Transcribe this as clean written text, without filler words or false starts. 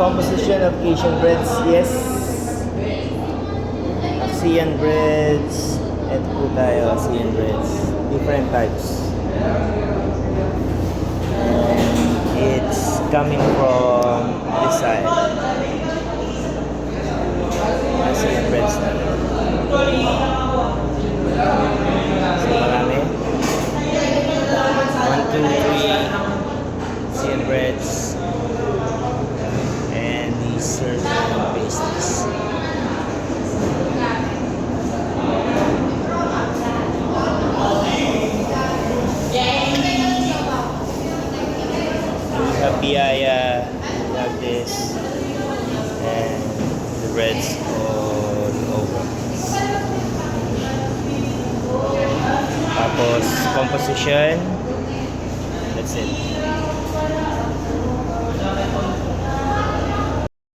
Composition of Asian breads, yes. ASEAN breads. Ito po tayo, ASEAN breads. Different types. And it's coming from this side. ASEAN breads na. So marami. 1, 2, 3 ASEAN breads. And these are the pastries. We have biyaya, we have this, and the breads all over. Tapos composition, that's it.